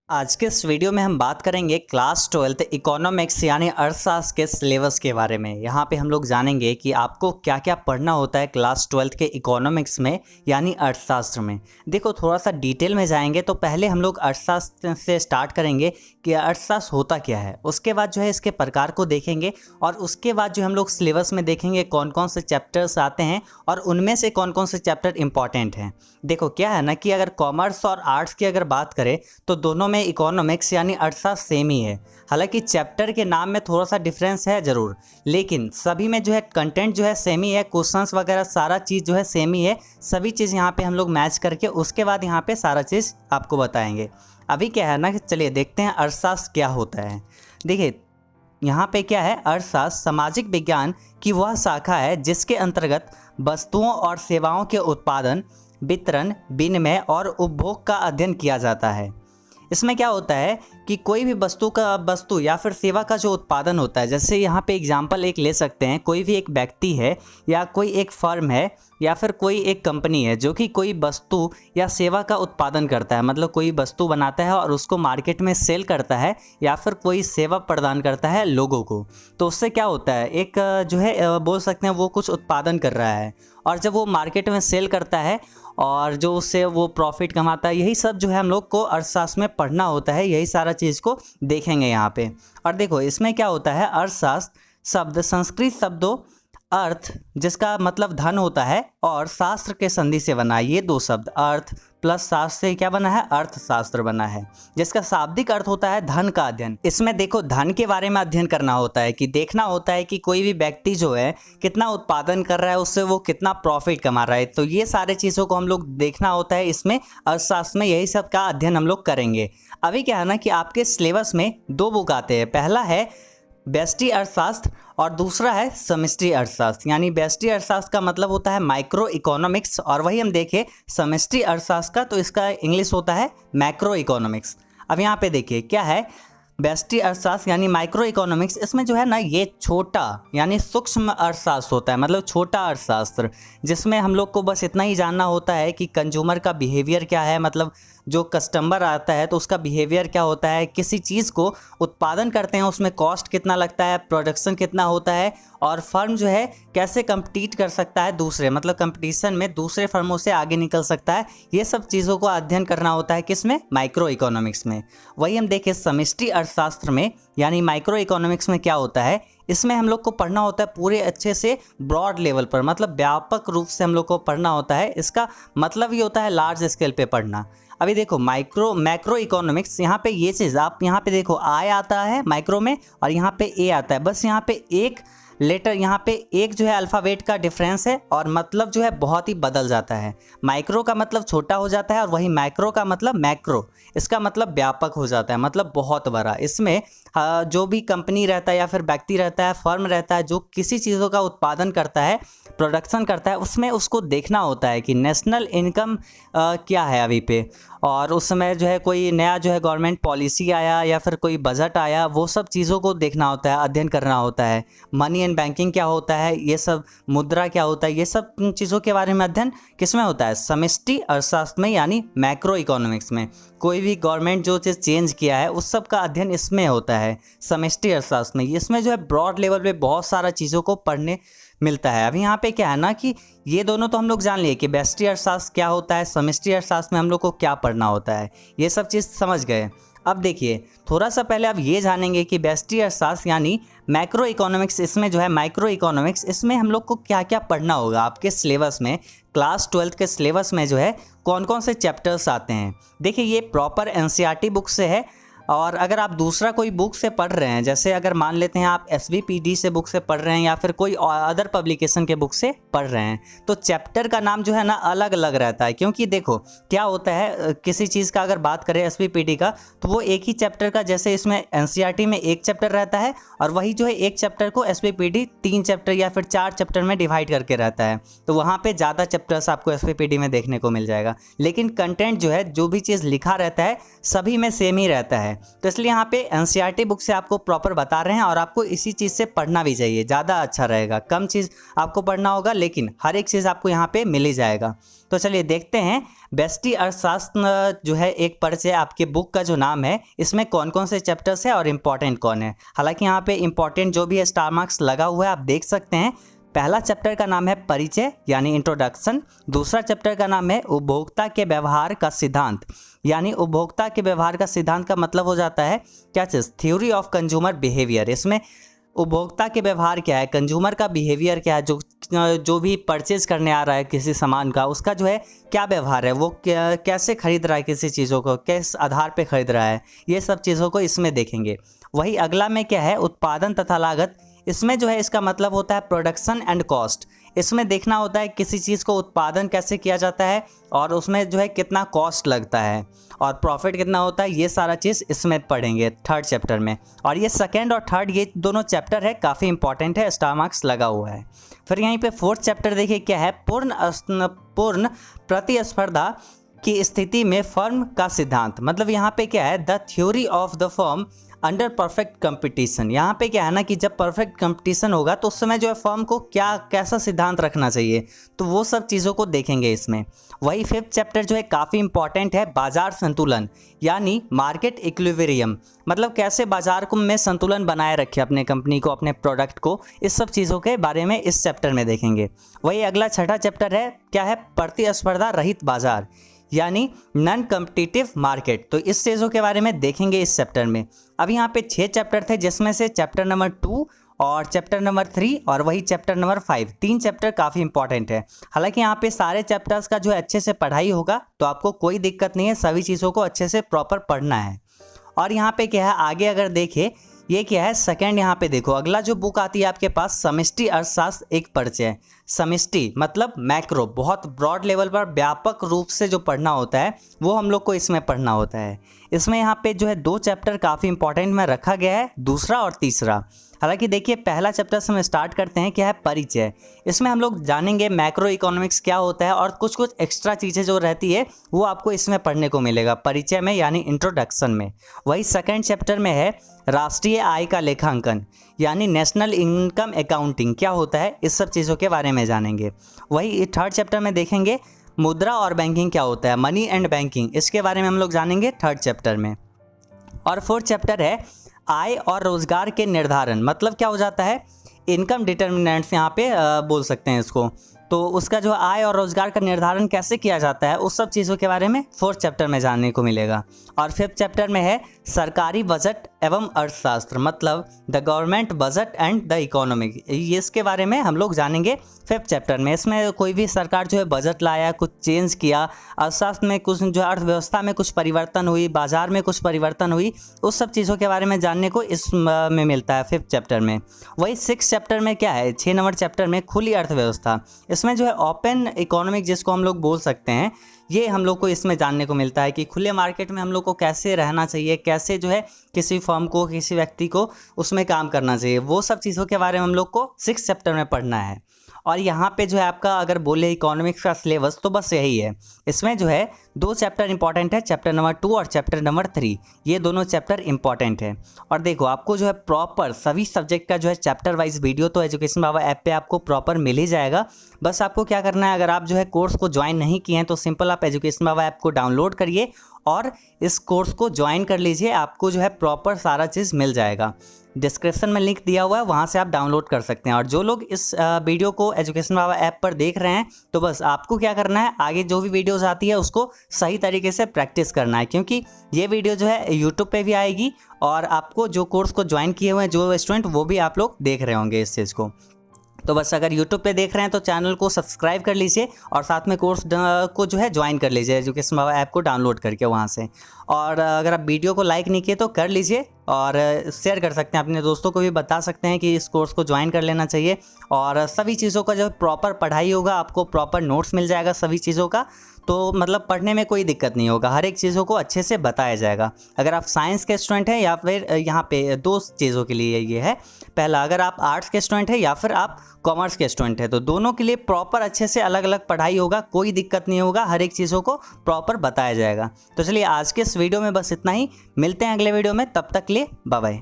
आज के इस वीडियो में हम बात करेंगे क्लास 12th इकोनॉमिक्स यानी अर्थशास्त्र के सिलेबस के बारे में। यहाँ पे हम लोग जानेंगे कि आपको क्या क्या पढ़ना होता है क्लास 12th के इकोनॉमिक्स में यानी अर्थशास्त्र में। देखो थोड़ा सा डिटेल में जाएंगे तो पहले हम लोग अर्थशास्त्र से स्टार्ट करेंगे कि अर्थशास्त्र होता क्या है, उसके बाद जो है इसके प्रकार को देखेंगे और उसके बाद जो हम लोग सिलेबस में देखेंगे कौन कौन से चैप्टर्स आते हैं और उनमें से कौन कौन से चैप्टर इंपॉर्टेंट हैं। देखो क्या है ना कि अगर कॉमर्स और आर्ट्स की अगर बात करें तो दोनों में इकोनॉमिक्स यानी अर्थशास्त्र सेम ही है। हालांकि चैप्टर के नाम में थोड़ा सा डिफरेंस है ज़रूर, लेकिन सभी में जो है कंटेंट जो है सेम ही है, क्वेश्चंस वगैरह सारा चीज़ जो है सेम ही है। सभी चीज़ यहाँ पे हम लोग मैच करके उसके बाद यहाँ पे सारा चीज़ आपको बताएंगे। अभी क्या है ना कि चलिए देखते हैं अर्थशास्त्र क्या होता है। देखिए यहाँ पे क्या है, अर्थशास्त्र सामाजिक विज्ञान की वह शाखा है जिसके अंतर्गत वस्तुओं और सेवाओं के उत्पादन, वितरण, विनिमय और उपभोग का अध्ययन किया जाता है। इसमें क्या होता है कि कोई भी वस्तु या फिर सेवा का जो उत्पादन होता है, जैसे यहाँ पे एग्जांपल एक ले सकते हैं, कोई भी एक व्यक्ति है या कोई एक फर्म है या फिर कोई एक कंपनी है जो कि कोई वस्तु या सेवा का उत्पादन करता है, मतलब कोई वस्तु बनाता है और उसको मार्केट में सेल करता है या फिर कोई सेवा प्रदान करता है लोगों को। तो उससे क्या होता है, एक जो है बोल सकते हैं वो कुछ उत्पादन कर रहा है और जब वो मार्केट में सेल करता है और जो उससे वो प्रॉफिट कमाता है, यही सब जो है हम लोग को अर्थशास्त्र में पढ़ना होता है। यही सारा चीज़ को देखेंगे यहाँ पे। और देखो इसमें क्या होता है, अर्थशास्त्र शब्द संस्कृत शब्दों अर्थ जिसका मतलब धन होता है और शास्त्र के संधि से बना है। ये दो शब्द अर्थ प्लस शास्त्र से क्या बना है, अर्थशास्त्र बना है, जिसका शाब्दिक अर्थ होता है धन का अध्ययन। इसमें देखो धन के बारे में अध्ययन करना होता है कि देखना होता है कि कोई भी व्यक्ति जो है कितना उत्पादन कर रहा है, उससे वो कितना प्रॉफिट कमा रहा है। तो ये सारे चीज़ों को हम लोग देखना होता है इसमें अर्थशास्त्र में, यही सब का अध्ययन हम लोग करेंगे। अभी क्या है ना कि आपके सिलेबस में दो बुक आते हैं, पहला है व्यष्टि अर्थशास्त्र और दूसरा है समष्टि अर्थशास्त्र। यानी व्यष्टि अर्थशास्त्र का मतलब होता है माइक्रो इकोनॉमिक्स और वही हम देखें समष्टि अर्थशास्त्र का तो इसका इंग्लिश होता है मैक्रो इकोनॉमिक्स। अब यहाँ पे देखिए क्या है, व्यष्टि अर्थशास्त्र यानी माइक्रो इकोनॉमिक्स, इसमें जो है ना ये छोटा यानी सूक्ष्म अर्थशास्त्र होता है, मतलब छोटा अर्थशास्त्र, जिसमें हम लोग को बस इतना ही जानना होता है कि कंज्यूमर का बिहेवियर क्या है, मतलब जो कस्टमर आता है तो उसका बिहेवियर क्या होता है, किसी चीज़ को उत्पादन करते हैं उसमें कॉस्ट कितना लगता है, प्रोडक्शन कितना होता है और फर्म जो है कैसे कम्पीट कर सकता है दूसरे, मतलब कंपटीशन में दूसरे फर्मों से आगे निकल सकता है। ये सब चीज़ों को अध्ययन करना होता है किसमें, माइक्रो इकोनॉमिक्स में। वही हम देखें समष्टि अर्थशास्त्र में यानी माइक्रो इकोनॉमिक्स में क्या होता है, इसमें हम लोग को पढ़ना होता है पूरे अच्छे से ब्रॉड लेवल पर, मतलब व्यापक रूप से हम लोग को पढ़ना होता है। इसका मतलब ये होता है लार्ज स्केल पे पढ़ना। अभी देखो मैक्रो इकोनॉमिक्स, यहाँ पे ये चीज़ आप यहाँ पे देखो आई आता है माइक्रो में और यहाँ पे ए आता है, बस यहाँ पे एक लेटर, यहाँ पे एक जो है अल्फ़ाबेट का डिफरेंस है और मतलब जो है बहुत ही बदल जाता है। माइक्रो का मतलब छोटा हो जाता है और वही मैक्रो का मतलब मैक्रो, इसका मतलब व्यापक हो जाता है, मतलब बहुत बड़ा। इसमें जो भी कंपनी रहता है या फिर व्यक्ति रहता है, फर्म रहता है, जो किसी चीज़ों का उत्पादन करता है, प्रोडक्शन करता है, उसमें उसको देखना होता है कि नेशनल इनकम क्या है अभी पे, और उस समय जो है कोई नया जो है गवर्नमेंट पॉलिसी आया या फिर कोई बजट आया, वो सब चीज़ों को देखना होता है, अध्ययन करना होता है। मनी एंड बैंकिंग क्या होता है, ये सब मुद्रा क्या होता है, ये सब चीज़ों के बारे में अध्ययन किसमें होता है, समष्टि अर्थशास्त्र में यानी मैक्रो इकोनॉमिक्स में। कोई भी गवर्नमेंट जो चीज़ चेंज किया है उस सब का अध्ययन इसमें होता है समष्टि अर्थशास्त्र में। इसमें जो है ब्रॉड लेवल पे बहुत सारा चीज़ों को पढ़ने मिलता है। अभी यहाँ पे क्या है ना कि ये दोनों तो हम लोग जान लिए कि व्यष्टि अर्थशास्त्र क्या होता है, समष्टि अर्थशास्त्र में हम लोग को क्या पढ़ना होता है, ये सब चीज़ समझ गए। अब देखिए थोड़ा सा पहले आप ये जानेंगे कि व्यष्टि अर्थशास्त्र यानी मैक्रो इकोनॉमिक्स, इसमें जो है माइक्रो इकोनॉमिक्स, इसमें हम लोग को क्या क्या पढ़ना होगा। आपके सिलेबस में क्लास 12 के सिलेबस में जो है कौन कौन से चैप्टर्स आते हैं। देखिए ये प्रॉपर एनसीईआरटी बुक से है, और अगर आप दूसरा कोई बुक से पढ़ रहे हैं, जैसे अगर मान लेते हैं आप एसवीपीडी से बुक से पढ़ रहे हैं या फिर कोई अदर पब्लिकेशन के बुक से पढ़ रहे हैं, तो चैप्टर का नाम जो है ना अलग अलग रहता है। क्योंकि देखो क्या होता है, किसी चीज़ का अगर बात करें एसवीपीडी का, तो वो एक ही चैप्टर का, जैसे इसमें एनसीईआरटी में एक चैप्टर रहता है और वही जो है एक चैप्टर को एसवीपीडी 3 चैप्टर या फिर 4 चैप्टर में डिवाइड करके रहता है, तो वहाँ पर ज़्यादा चैप्टर्स आपको एसवीपीडी में देखने को मिल जाएगा। लेकिन कंटेंट जो है, जो भी चीज़ लिखा रहता है सभी में सेम ही रहता है। तो इसलिए यहाँ पे एनसीईआरटी बुक से आपको प्रॉपर बता रहे हैं और आपको इसी चीज़ से पढ़ना भी चाहिए, ज़्यादा अच्छा रहेगा। कम चीज़ आपको पढ़ना होगा लेकिन हर एक चीज़ आपको यहाँ पे मिल ही जाएगा। तो चलिए देखते हैं व्यष्टि अर्थशास्त्र जो है एक परिचय आपके बुक का जो नाम है, इसमें कौन कौन से चैप्टर्स है और इम्पॉर्टेंट कौन है। हालांकि यहाँ पे इम्पॉर्टेंट जो भी है स्टार मार्क्स लगा हुआ है, आप देख सकते हैं। पहला चैप्टर का नाम है परिचय यानी इंट्रोडक्शन। दूसरा चैप्टर का नाम है उपभोक्ता के व्यवहार का सिद्धांत, यानी उपभोक्ता के व्यवहार का सिद्धांत का मतलब हो जाता है क्या चीज़, थ्योरी ऑफ कंज्यूमर बिहेवियर। इसमें उपभोक्ता के व्यवहार क्या है, कंज्यूमर का बिहेवियर क्या है, जो भी परचेज करने आ रहा है किसी सामान का, उसका जो है क्या व्यवहार है, वो कैसे खरीद रहा है किसी चीज़ों को, किस आधार पे खरीद रहा है, ये सब चीज़ों को इसमें देखेंगे। वही अगला में क्या है, उत्पादन तथा लागत। इसमें जो है इसका मतलब होता है प्रोडक्शन एंड कॉस्ट। इसमें देखना होता है किसी चीज़ को उत्पादन कैसे किया जाता है और उसमें जो है कितना कॉस्ट लगता है और प्रॉफिट कितना होता है, ये सारा चीज़ इसमें पढ़ेंगे थर्ड चैप्टर में। और ये सेकंड और थर्ड ये दोनों चैप्टर है, काफ़ी इंपॉर्टेंट है, स्टार मार्क्स लगा हुआ है। फिर यहीं पे फोर्थ चैप्टर देखिए क्या है, पूर्ण प्रतिस्पर्धा की स्थिति में फर्म का सिद्धांत। मतलब यहाँ पे क्या है, the theory of the firm under perfect competition. यहाँ पे क्या है ना कि जब परफेक्ट कंपटीशन होगा तो उस समय जो है फर्म को कैसा सिद्धांत रखना चाहिए, तो वो सब चीज़ों को देखेंगे इसमें। वही फिफ्थ चैप्टर जो है काफ़ी इंपॉर्टेंट है, बाजार संतुलन यानी मार्केट इक्विलिब्रियम। मतलब कैसे बाजार में संतुलन बनाए रखे अपने कंपनी को, अपने प्रोडक्ट को, इस सब चीज़ों के बारे में इस चैप्टर में देखेंगे। वही अगला छठा चैप्टर है क्या है, प्रतिस्पर्धा रहित बाजार यानी नॉन कॉम्पिटिटिव मार्केट। तो इस चीज़ों के बारे में देखेंगे इस चैप्टर में। अब यहाँ पे 6 चैप्टर थे जिसमें से चैप्टर नंबर 2 और चैप्टर नंबर 3 और वही चैप्टर नंबर 5, 3 चैप्टर काफ़ी इंपॉर्टेंट है। हालांकि यहाँ पे सारे चैप्टर्स का जो है अच्छे से पढ़ाई होगा तो आपको कोई दिक्कत नहीं है, सभी चीज़ों को अच्छे से प्रॉपर पढ़ना है। और यहाँ पे क्या है, आगे अगर देखें ये क्या है, सेकंड यहाँ पे देखो अगला जो बुक आती है आपके पास, समष्टि अर्थशास्त्र एक परिचय। समष्टि मतलब मैक्रो, बहुत ब्रॉड लेवल पर व्यापक रूप से जो पढ़ना होता है वो हम लोग को इसमें पढ़ना होता है। इसमें यहाँ पे जो है 2 चैप्टर काफ़ी इंपॉर्टेंट में रखा गया है, दूसरा और तीसरा। हालांकि देखिए पहला चैप्टर से हम स्टार्ट करते हैं, क्या है, परिचय। इसमें हम लोग जानेंगे मैक्रो इकोनॉमिक्स क्या होता है और कुछ कुछ एक्स्ट्रा चीज़ें जो रहती है वो आपको इसमें पढ़ने को मिलेगा परिचय में यानी इंट्रोडक्शन में। वही सेकंड चैप्टर में है राष्ट्रीय आय का लेखांकन यानी नेशनल इनकम अकाउंटिंग क्या होता है, इस सब चीज़ों के बारे में जानेंगे। वही थर्ड चैप्टर में देखेंगे मुद्रा और बैंकिंग क्या होता है, मनी एंड बैंकिंग, इसके बारे में हम लोग जानेंगे थर्ड चैप्टर में। और फोर्थ चैप्टर है आय और रोजगार के निर्धारण। मतलब क्या हो जाता है, इनकम डिटर्मिनेंट्स यहाँ पे बोल सकते हैं इसको। तो उसका जो आय और रोजगार का निर्धारण कैसे किया जाता है उस सब चीज़ों के बारे में फोर्थ चैप्टर में जानने को मिलेगा। और फिफ्थ चैप्टर में है सरकारी बजट एवं अर्थशास्त्र, मतलब the government budget and the economic, ये इसके बारे में हम लोग जानेंगे फिफ्थ चैप्टर में। इसमें कोई भी सरकार जो है बजट लाया, कुछ चेंज किया, अर्थशास्त्र में कुछ जो अर्थव्यवस्था में कुछ परिवर्तन हुई, बाजार में कुछ परिवर्तन हुई, उस सब चीज़ों के बारे में जानने को इस में मिलता है फिफ्थ चैप्टर में। वही सिक्स चैप्टर में क्या है, 6 नंबर चैप्टर में खुली अर्थव्यवस्था। इसमें जो है ओपन इकोनॉमिक जिसको हम लोग बोल सकते हैं, ये हम लोग को इसमें जानने को मिलता है कि खुले मार्केट में हम लोग को कैसे रहना चाहिए, कैसे जो है किसी फर्म को, किसी व्यक्ति को उसमें काम करना चाहिए, वो सब चीज़ों के बारे में हम लोग को 6 चैप्टर में पढ़ना है। और यहाँ पे जो है आपका अगर बोले इकोनॉमिक्स का सिलेबस तो बस यही है। इसमें जो है 2 चैप्टर इंपॉर्टेंट है, चैप्टर नंबर 2 और चैप्टर नंबर 3, ये दोनों चैप्टर इंपॉर्टेंट है। और देखो आपको जो है प्रॉपर सभी सब्जेक्ट का जो है चैप्टर वाइज वीडियो तो एजुकेशन बाबा ऐप पे आपको प्रॉपर मिल ही जाएगा। बस आपको क्या करना है, अगर आप जो है कोर्स को ज्वाइन नहीं किए हैं तो सिंपल आप एजुकेशन बाबा ऐप को डाउनलोड करिए और इस कोर्स को ज्वाइन कर लीजिए, आपको जो है प्रॉपर सारा चीज़ मिल जाएगा। डिस्क्रिप्शन में लिंक दिया हुआ है, वहाँ से आप डाउनलोड कर सकते हैं। और जो लोग इस वीडियो को एजुकेशन बाबा ऐप पर देख रहे हैं तो बस आपको क्या करना है, आगे जो भी वीडियोस आती है उसको सही तरीके से प्रैक्टिस करना है, क्योंकि ये वीडियो जो है यूट्यूब पे भी आएगी और आपको जो कोर्स को ज्वाइन किए हुए हैं जो स्टूडेंट, वो भी आप लोग देख रहे होंगे इस चीज़ को। तो बस अगर YouTube पे देख रहे हैं तो चैनल को सब्सक्राइब कर लीजिए और साथ में कोर्स को जो है ज्वाइन कर लीजिए एजुकेशन बाबा ऐप को डाउनलोड करके वहाँ से। और अगर आप वीडियो को लाइक नहीं किए तो कर लीजिए, और शेयर कर सकते हैं, अपने दोस्तों को भी बता सकते हैं कि इस कोर्स को ज्वाइन कर लेना चाहिए। और सभी चीज़ों का जो प्रॉपर पढ़ाई होगा, आपको प्रॉपर नोट्स मिल जाएगा सभी चीज़ों का, तो मतलब पढ़ने में कोई दिक्कत नहीं होगा, हर एक चीज़ों को अच्छे से बताया जाएगा। अगर आप साइंस के स्टूडेंट हैं या फिर यहाँ पे दो चीज़ों के लिए ये है, पहला अगर आप आर्ट्स के स्टूडेंट हैं या फिर आप कॉमर्स के स्टूडेंट हैं, तो दोनों के लिए प्रॉपर अच्छे से अलग अलग पढ़ाई होगा, कोई दिक्कत नहीं होगा, हर एक चीज़ों को प्रॉपर बताया जाएगा। तो चलिए आज के इस वीडियो में बस इतना ही, मिलते हैं अगले वीडियो में, तब तक के लिए बाय बाय।